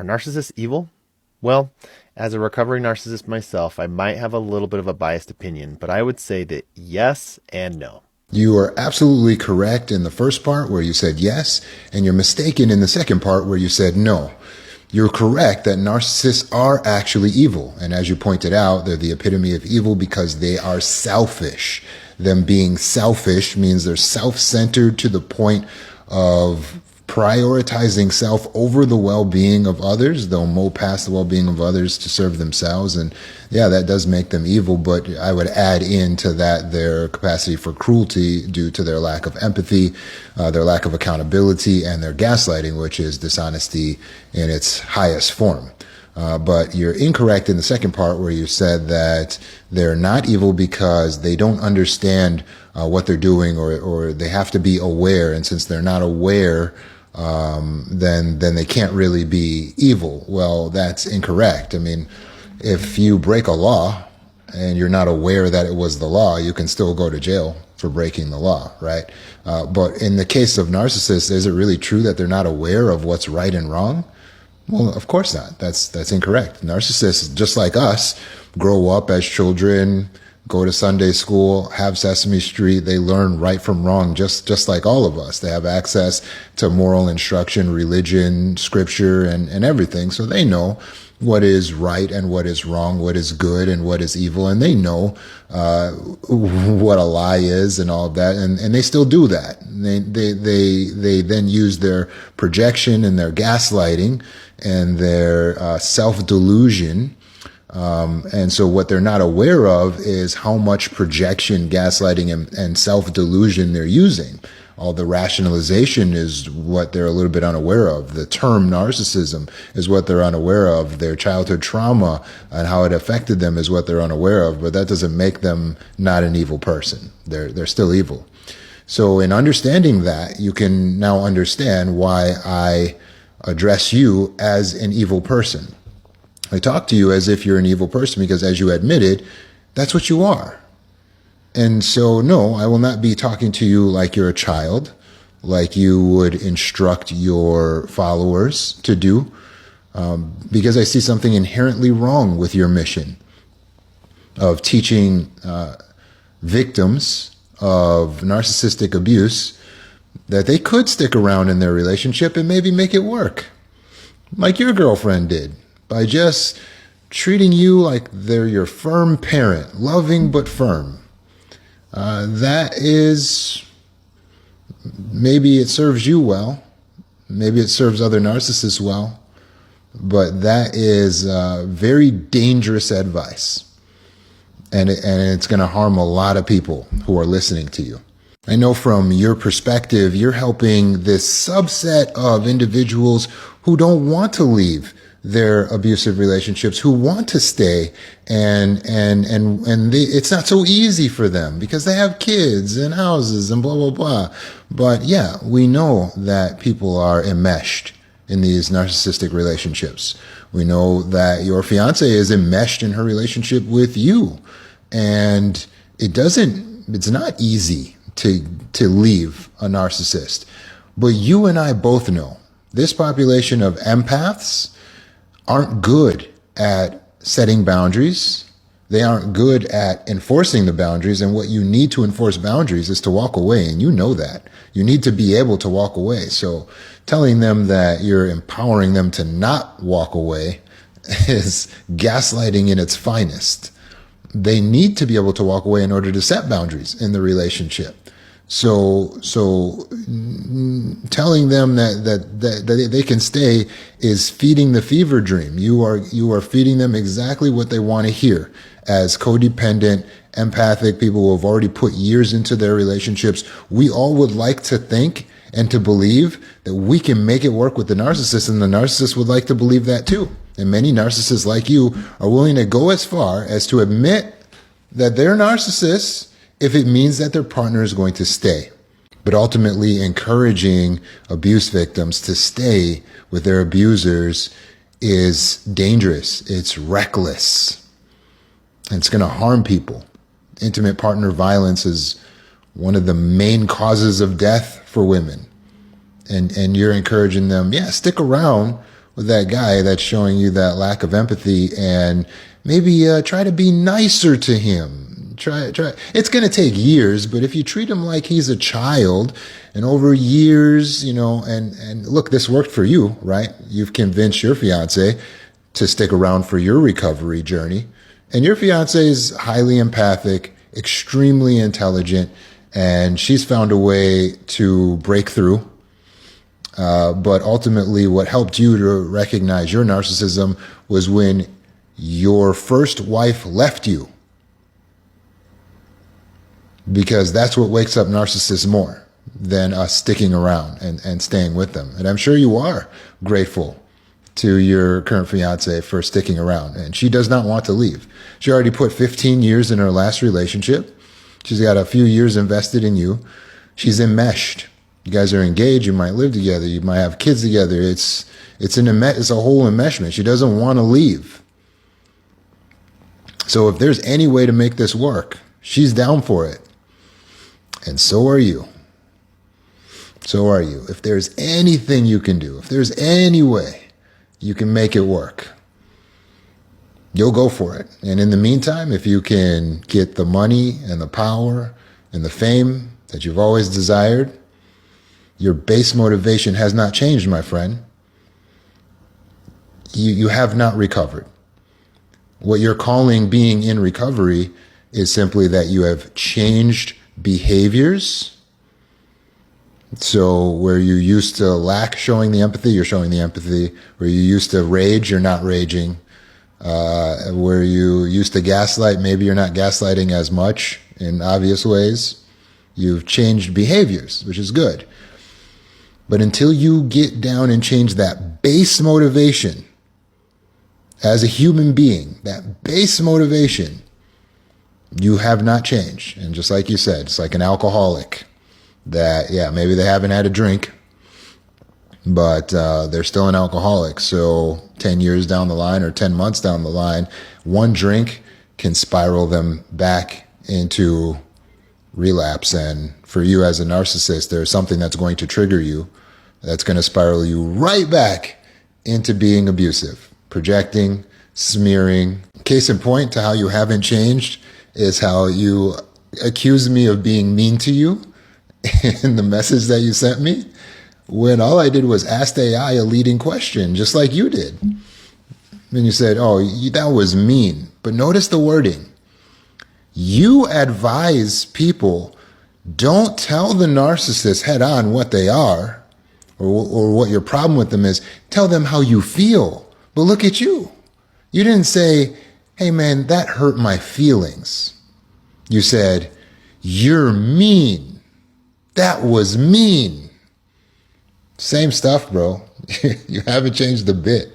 Are narcissists evil? Well, as a recovering narcissist myself, I might have a little bit of a biased opinion, but I would say that yes and no. You are absolutely correct in the first part where you said yes, and you're mistaken in the second part where you said no. You're correct that narcissists are actually evil. And as you pointed out, they're the epitome of evil because they are selfish. Them being selfish means they're self-centered to the point of prioritizing self over the well-being of others. They'll mow past the well-being of others to serve themselves. And yeah, that does make them evil, but I would add into that their capacity for cruelty due to their lack of empathy, their lack of accountability, and their gaslighting, which is dishonesty in its highest form. But you're incorrect in the second part where you said that they're not evil because they don't understand what they're doing, or they have to be aware. And since they're not aware, then they can't really be evil. Well, that's incorrect. I mean, if you break a law and you're not aware that it was the law, you can still go to jail for breaking the law, right? But in the case of narcissists, is it really true that they're not aware of what's right and wrong? Well, of course not. That's incorrect. Narcissists, just like us, grow up as children, go to Sunday school, have Sesame Street. They learn right from wrong, just like all of us. They have access to moral instruction, religion, scripture, and everything. So they know what is right and what is wrong, what is good and what is evil. And they know what a lie is and all of that. And they still do that. They then use their projection and their gaslighting and their self-delusion. And so what they're not aware of is how much projection, gaslighting, and self-delusion they're using. All the rationalization is what they're a little bit unaware of. The term narcissism is what they're unaware of. Their childhood trauma and how it affected them is what they're unaware of. But that doesn't make them not an evil person. They're still evil. So in understanding that, you can now understand why I address you as an evil person. I talk to you as if you're an evil person because, as you admitted, that's what you are. And so, no, I will not be talking to you like you're a child, like you would instruct your followers to do, because I see something inherently wrong with your mission of teaching victims of narcissistic abuse that they could stick around in their relationship and maybe make it work, like your girlfriend did, by just treating you like they're your firm parent, loving but firm. That is, maybe it serves you well, maybe it serves other narcissists well, but that is very dangerous advice. And it's going to harm a lot of people who are listening to you. I know from your perspective, you're helping this subset of individuals who don't want to leave their abusive relationships, who want to stay, and it's not so easy for them because they have kids and houses and blah, blah, blah. But yeah, we know that people are enmeshed in these narcissistic relationships. We know that your fiance is enmeshed in her relationship with you, and it's not easy to leave a narcissist. But you and I both know this population of empaths aren't good at setting boundaries. They aren't good at enforcing the boundaries. And what you need to enforce boundaries is to walk away. And you know that. You need to be able to walk away. So telling them that you're empowering them to not walk away is gaslighting in its finest. They need to be able to walk away in order to set boundaries in the relationship. So telling them that they can stay is feeding the fever dream. You are feeding them exactly what they want to hear. As codependent, empathic people who have already put years into their relationships, we all would like to think and to believe that we can make it work with the narcissist, and the narcissist would like to believe that too. And many narcissists like you are willing to go as far as to admit that they're narcissists if it means that their partner is going to stay. But ultimately, encouraging abuse victims to stay with their abusers is dangerous. It's reckless. And it's going to harm people. Intimate partner violence is one of the main causes of death for women. And you're encouraging them, yeah, stick around with that guy that's showing you that lack of empathy, and maybe try to be nicer to him. Try. It's going to take years, but if you treat him like he's a child, and over years, and look, this worked for you, right? You've convinced your fiance to stick around for your recovery journey. And your fiance is highly empathic, extremely intelligent, and she's found a way to break through. But ultimately, what helped you to recognize your narcissism was when your first wife left you. Because that's what wakes up narcissists more than us sticking around and staying with them. And I'm sure you are grateful to your current fiance for sticking around. And she does not want to leave. She already put 15 years in her last relationship. She's got a few years invested in you. She's enmeshed. You guys are engaged. You might live together. You might have kids together. It's a whole enmeshment. She doesn't want to leave. So if there's any way to make this work, she's down for it. And so are you. So are you. If there's anything you can do, if there's any way you can make it work, you'll go for it. And in the meantime, if you can get the money and the power and the fame that you've always desired, your base motivation has not changed, my friend. You have not recovered. What you're calling being in recovery is simply that you have changed behaviors. So where you used to lack showing the empathy, you're showing the empathy. Where you used to rage, you're not raging. Where you used to gaslight, maybe you're not gaslighting as much in obvious ways. You've changed behaviors, which is good. But until you get down and change that base motivation as a human being, that base motivation, you have not changed. And just like you said, it's like an alcoholic that, maybe they haven't had a drink, but they're still an alcoholic. So 10 years down the line or 10 months down the line, one drink can spiral them back into relapse. And for you as a narcissist, there's something that's going to trigger you that's going to spiral you right back into being abusive, projecting, smearing. Case in point to how you haven't changed is how you accused me of being mean to you in the message that you sent me, when all I did was ask AI a leading question, just like you did. And you said, that was mean. But notice the wording. You advise people, don't tell the narcissist head on what they are or what your problem with them is. Tell them how you feel. But look at you. You didn't say, hey man, that hurt my feelings. You said, you're mean. That was mean. Same stuff, bro. You haven't changed a bit.